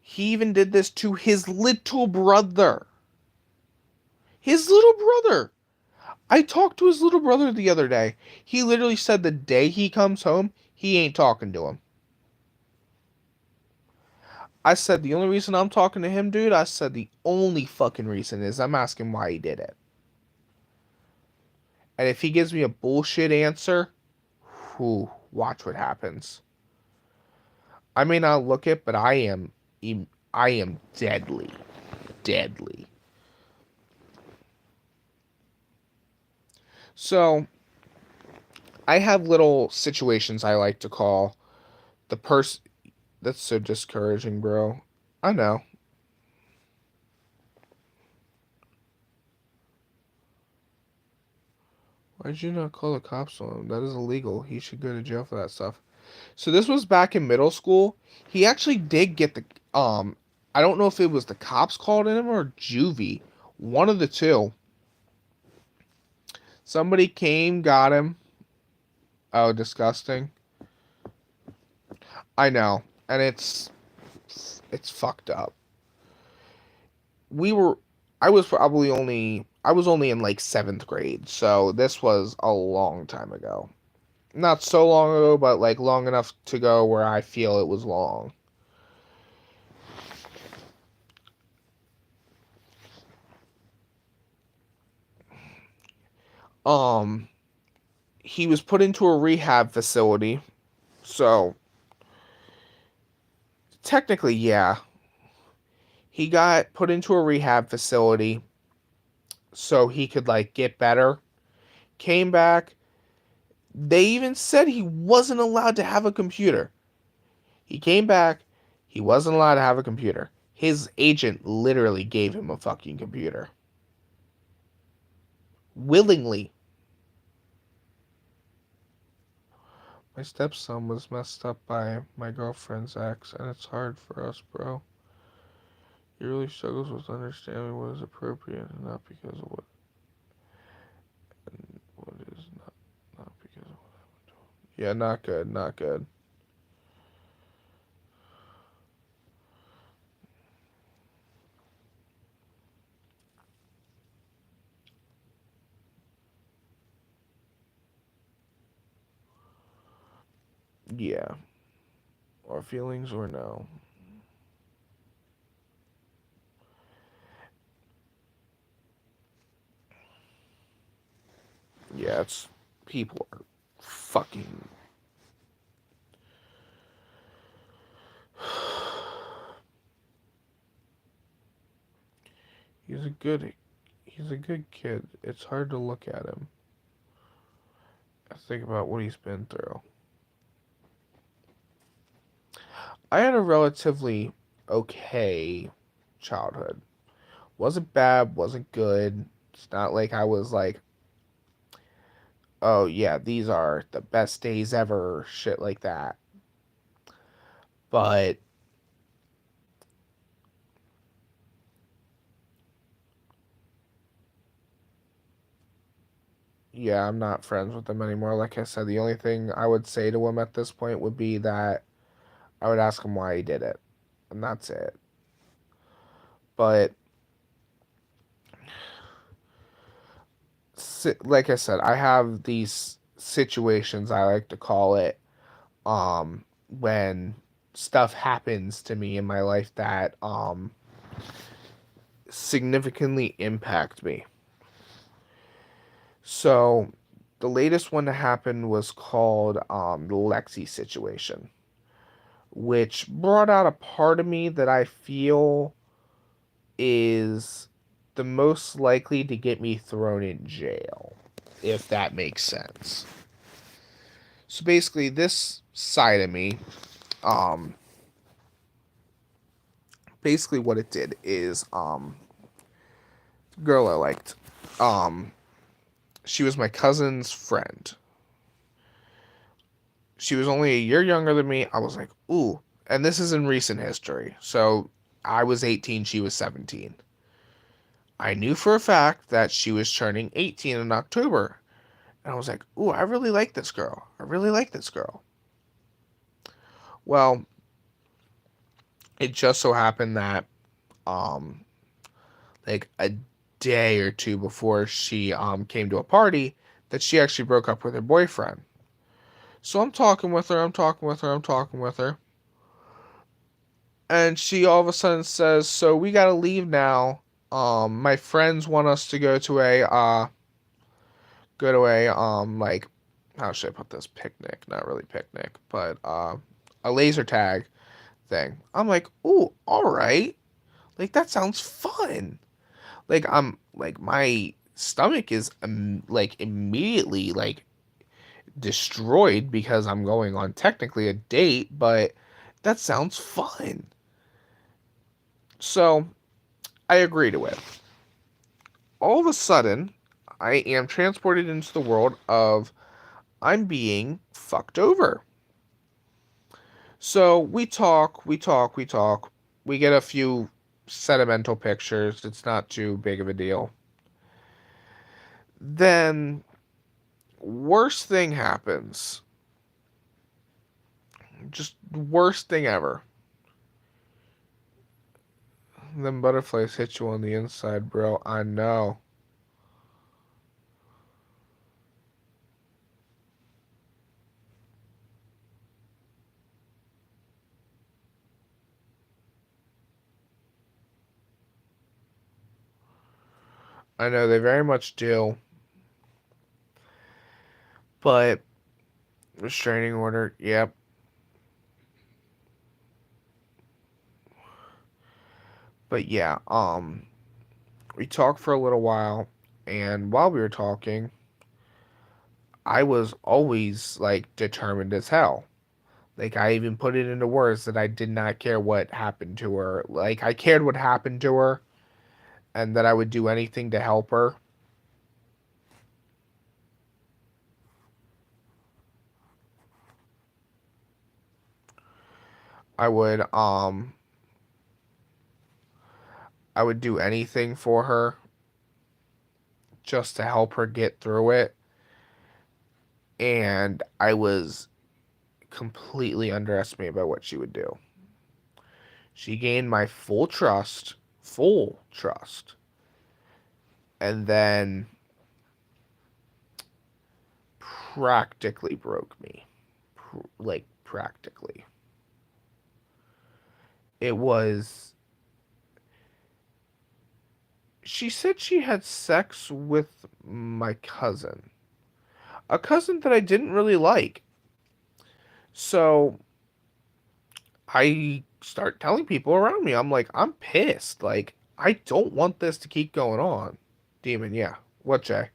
He even did this to his little brother. His little brother. I talked to his little brother the other day. He literally said the day he comes home, he ain't talking to him. I said, the only reason I'm talking to him, dude, I said the only fucking reason is I'm asking why he did it. And if he gives me a bullshit answer, whew, watch what happens. I may not look it, but I am deadly. Deadly. So, I have little situations I like to call the person. That's so discouraging, bro. I know. Why did you not call the cops on him? That is illegal. He should go to jail for that stuff. So this was back in middle school. He actually did get the I don't know if it was the cops called in him or juvie. One of the two. Somebody came, got him. Oh, disgusting. I know. And it's fucked up. We were I was only in like 7th grade. So this was a long time ago. Not so long ago, but like long enough to go where I feel it was long. Um he was put into a rehab facility. So technically, yeah. He got put into a rehab facility so he could like get better. Came back. They even said he wasn't allowed to have a computer. He came back. He wasn't allowed to have a computer. His agent literally gave him a fucking computer. Willingly. My stepson was messed up by my girlfriend's ex, and it's hard for us, bro. He really struggles with understanding what is appropriate and not because of what is not because of what I'm doing. Yeah, not good, not good. Yeah. Or feelings or no. Yeah, it's people are fucking he's a good he's a good kid. It's hard to look at him. I think about what he's been through. I had a relatively okay childhood. Wasn't bad, wasn't good. It's not like I was like, oh yeah, these are the best days ever, shit like that. But yeah, I'm not friends with him anymore. Like I said, the only thing I would say to him at this point would be that I would ask him why he did it. And that's it. But like I said, I have these situations I like to call it when stuff happens to me in my life that significantly impact me. So the latest one to happen was called the Lexi situation, which brought out a part of me that I feel is the most likely to get me thrown in jail, if that makes sense. So basically, this side of me, um, basically what it did is, girl I liked, um, she was my cousin's friend. She was only a year younger than me. I was like, ooh, and this is in recent history. So I was 18, she was 17. I knew for a fact that she was turning 18 in October. And I was like, ooh, I really like this girl. I really like this girl. Well, it just so happened that, um, like a day or two before she came to a party, that she actually broke up with her boyfriend. So I'm talking with her, I'm talking with her, I'm talking with her. And she all of a sudden says, so we gotta leave now. My friends want us to go to like, how should I put this? Picnic, not really picnic, but a laser tag thing. I'm like, ooh, all right. Like that sounds fun. Like I'm like my stomach is like immediately like destroyed because I'm going on technically a date, but that sounds fun. So I agree to it. All of a sudden, I am transported into the world of I'm being fucked over. So we talk, we talk, we talk. We get a few sentimental pictures. It's not too big of a deal. Then, worst thing happens. Just worst thing ever. Then butterflies hit you on the inside, bro. I know. I know they very much do. But restraining order, yep. But yeah, we talked for a little while, and while we were talking, I was always like determined as hell. Like I even put it into words that I did not care what happened to her. Like I cared what happened to her and that I would do anything to help her. I would um I would do anything for her just to help her get through it. And I was completely underestimated by what she would do. She gained my full trust, and then practically broke me. Like, practically. It was. She said she had sex with my cousin. A cousin that I didn't really like. So I start telling people around me, I'm like, I'm pissed. Like, I don't want this to keep going on. Demon, yeah. What, Jay?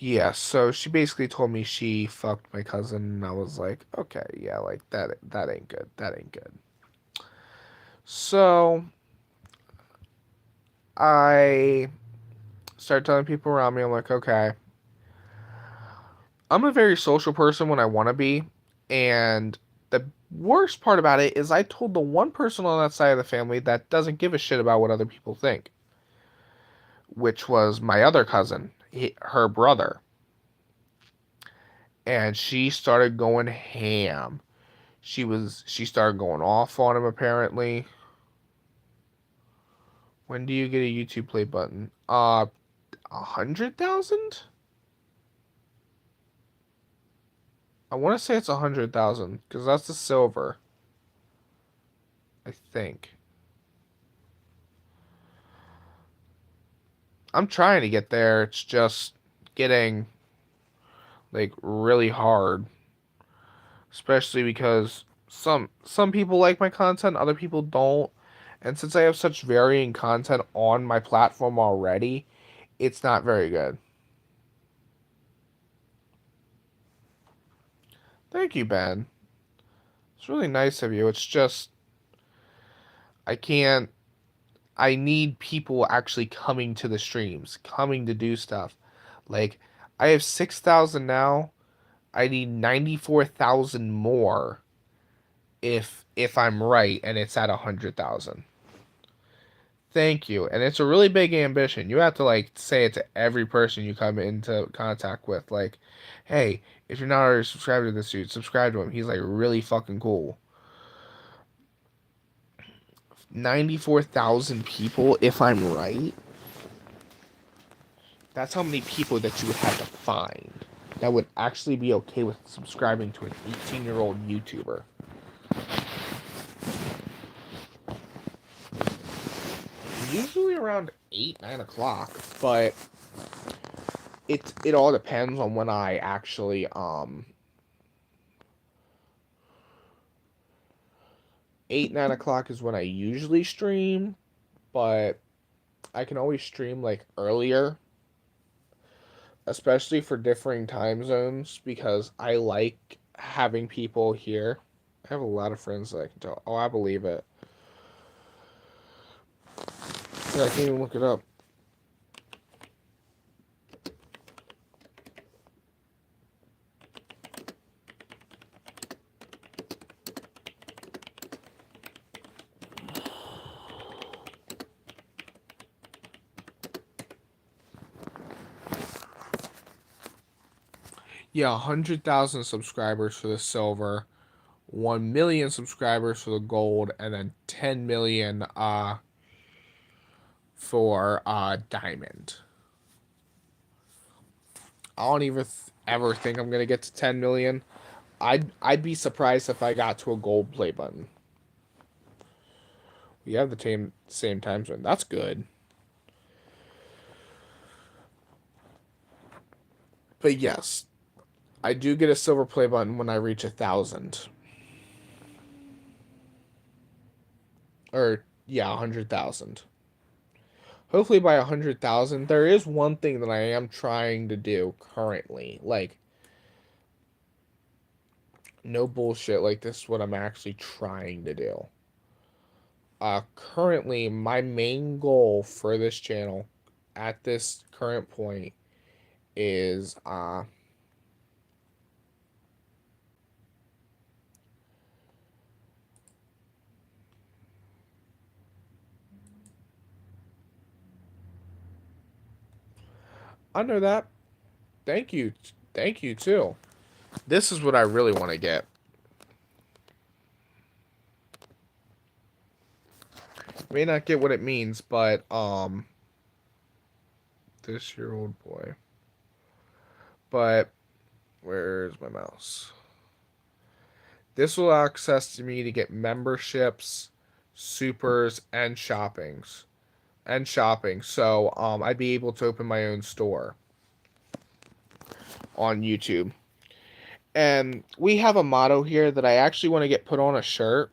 Yeah, so she basically told me she fucked my cousin, and I was like, okay, yeah, like that ain't good. That ain't good. So I started telling people around me, I'm like, okay, I'm a very social person when I want to be, and the worst part about it is I told the one person on that side of the family that doesn't give a shit about what other people think, which was my other cousin, her brother, and she started going ham. She started going off on him apparently. When do you get a YouTube play button? 100,000? I want to say it's 100,000 because that's the silver. I think. I'm trying to get there. It's just getting like really hard, especially because some people like my content, other people don't. And since I have such varying content on my platform already, it's not very good. Thank you, Ben. It's really nice of you. It's just I can't I need people actually coming to the streams, coming to do stuff. Like I have 6,000 now. I need 94,000 more if I'm right and it's at 100,000. Thank you. And it's a really big ambition. You have to like say it to every person you come into contact with like, "Hey, if you're not already subscribed to this dude, subscribe to him. He's like really fucking cool." 94,000 people if I'm right. That's how many people that you would have to find that would actually be okay with subscribing to an 18-year-old YouTuber. Usually around 8, 9 o'clock, but it all depends on when I actually 8, 9 o'clock is when I usually stream, but I can always stream like earlier, especially for differing time zones, because I like having people here. I have a lot of friends that I can tell. Oh, I believe it. Yeah, I can't even look it up. Yeah, 100,000 subscribers for the silver, 1 million subscribers for the gold, and then 10 million for diamond. I don't even ever think I'm gonna get to 10 million. I'd be surprised if I got to a gold play button. We have the same time zone. That's good. But yes, I do get a silver play button when I reach 1,000. Or yeah, 100,000. Hopefully by 100,000. There is one thing that I am trying to do currently. Like, no bullshit. Like, this is what I'm actually trying to do. Currently, my main goal for this channel at this current point is I know that. Thank you. Thank you too. This is what I really want to get. May not get what it means, but this year old boy. But where's my mouse? This will allow access to me to get memberships, supers, and shoppings. And shopping. So I'd be able to open my own store on YouTube. And we have a motto here that I actually want to get put on a shirt.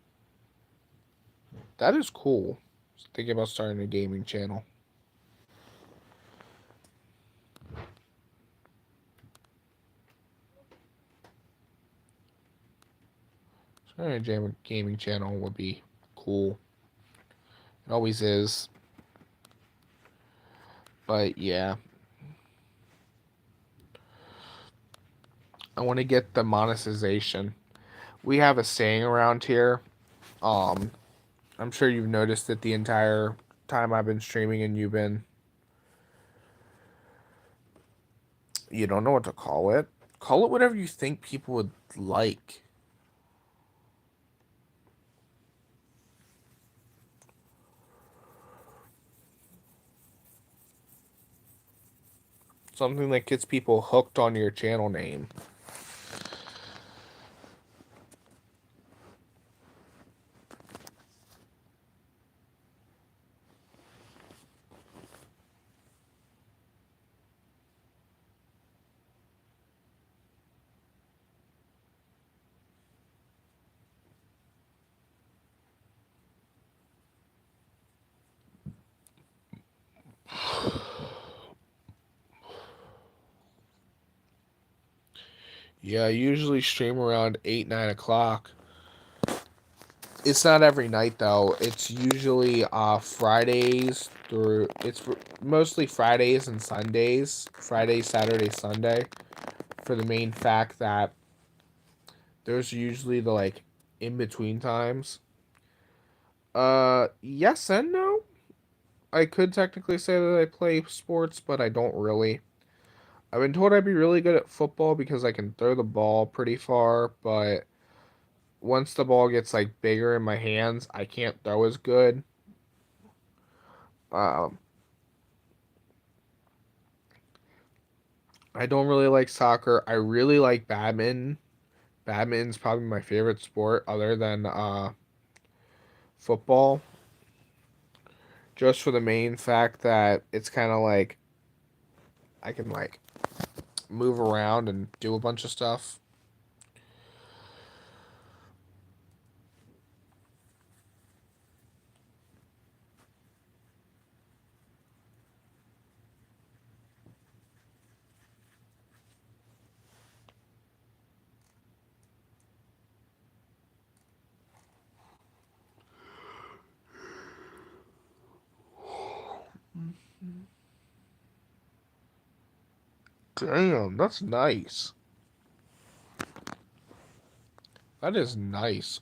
That is cool. Thinking about starting a gaming channel. Starting a gaming channel would be cool. It always is. But yeah. I want to get the monetization. We have a saying around here. I'm sure you've noticed it the entire time I've been streaming and you don't know what to call it. Call it whatever you think people would like. Something that gets people hooked on your channel name. Yeah, I usually stream around 8, 9 o'clock. It's not every night though. It's usually Fridays through. It's mostly Fridays and Sundays. Friday, Saturday, Sunday. For the main fact that there's usually the like in between times. Yes and no. I could technically say that I play sports, but I don't really. I've been told I'd be really good at football because I can throw the ball pretty far, but once the ball gets like bigger in my hands, I can't throw as good. Um, I don't really like soccer. I really like badminton. Badminton's probably my favorite sport other than football. Just for the main fact that it's kind of like I can like move around and do a bunch of stuff. Damn, that's nice. That is nice.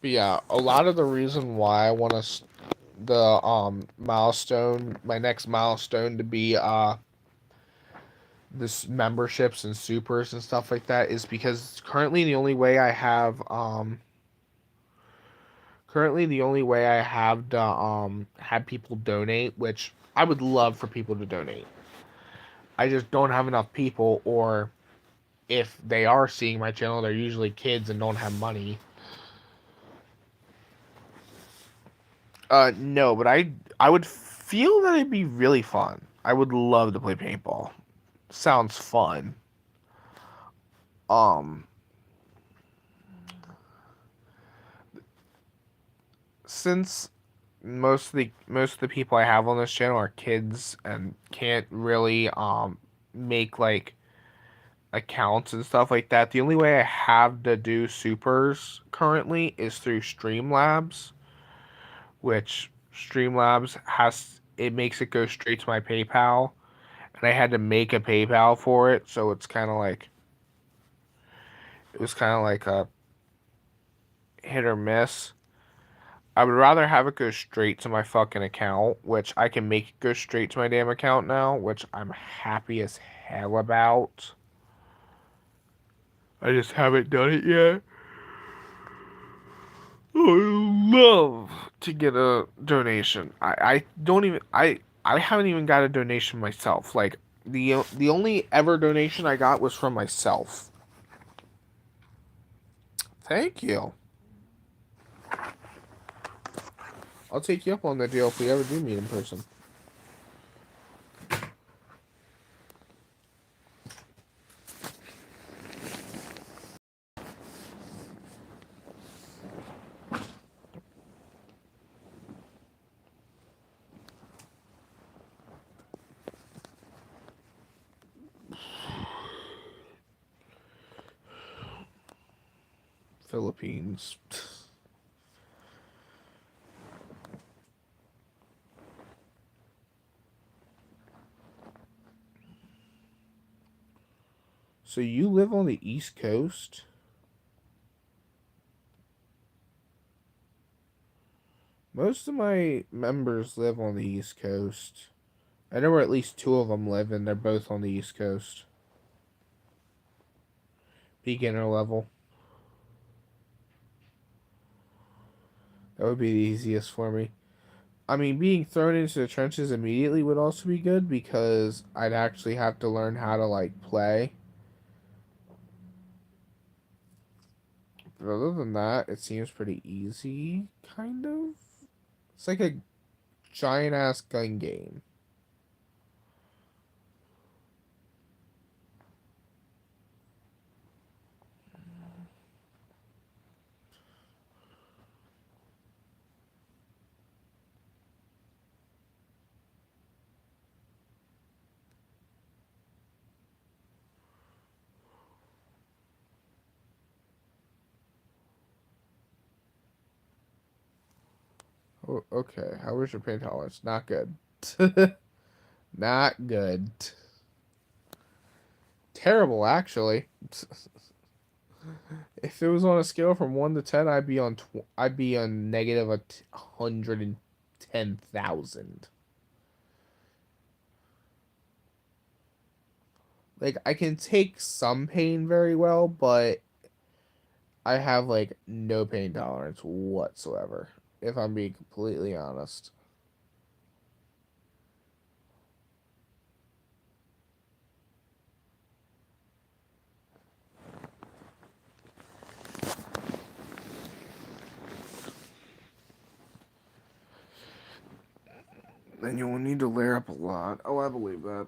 But yeah, a lot of the reason why I want to the milestone, my next milestone to be this memberships and supers and stuff like that is because currently the only way I have to have people donate, which I would love for people to donate. I just don't have enough people, or if they are seeing my channel, they're usually kids and don't have money. No, but I would feel that it'd be really fun. I would love to play paintball. Sounds fun. Um, since most of the people I have on this channel are kids and can't really make like accounts and stuff like that. The only way I have to do supers currently is through Streamlabs, which Streamlabs has it makes it go straight to my PayPal, and I had to make a PayPal for it, so it was kind of like a hit or miss. I would rather have it go straight to my fucking account, which I can make it go straight to my damn account now, which I'm happy as hell about. I just haven't done it yet. I would love to get a donation. I don't even I haven't even got a donation myself. Like the only ever donation I got was from myself. Thank you. I'll take you up on that deal if we ever do meet in person. Philippines. So you live on the East Coast? Most of my members live on the East Coast. I know where at least two of them live, and they're both on the East Coast. Beginner level. That would be the easiest for me. I mean, being thrown into the trenches immediately would also be good because I'd actually have to learn how to, like, play. But other than that, it seems pretty easy, kind of. It's like a giant-ass gun game. Oh, okay, how was your pain tolerance? Not good. Not good. Terrible, actually. If it was on a scale from 1 to 10, I'd be on negative 110,000. Like, I can take some pain very well, but I have like no pain tolerance whatsoever, if I'm being completely honest. Then you will need to layer up a lot. Oh, I believe that.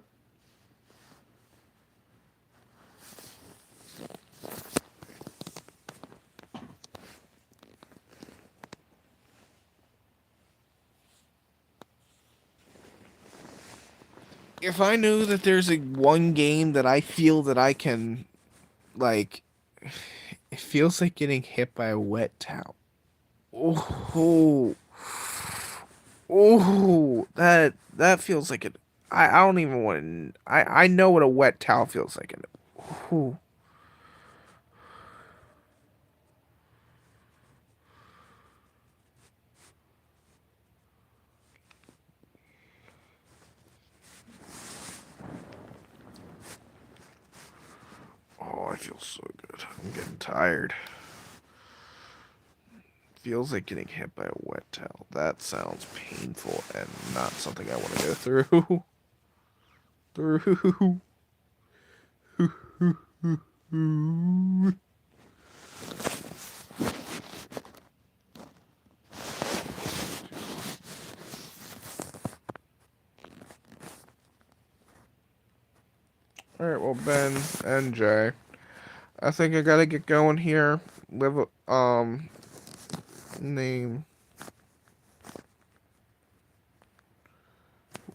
If I knew that there's a one game that I feel that I can, like, it feels like getting hit by a wet towel. Oh, oh, that feels like it. I don't even want to. I know what a wet towel feels like. Oh, oh, I feel so good. I'm getting tired. Feels like getting hit by a wet towel. That sounds painful and not something I want to go through. Through. Alright, well, Ben and Jay, I think I gotta get going here. Live, name.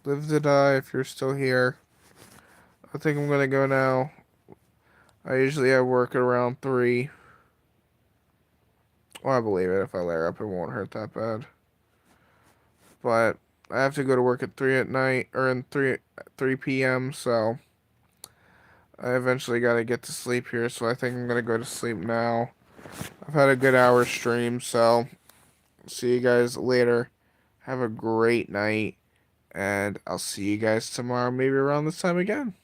Live to die if you're still here. I think I'm gonna go now. I usually have work at around 3. Well, I believe it. If I layer up, it won't hurt that bad. But I have to go to work at 3 at night, or in 3 p.m., so I eventually gotta get to sleep here, so I think I'm gonna go to sleep now. I've had a good hour stream, so see you guys later. Have a great night, and I'll see you guys tomorrow, maybe around this time again.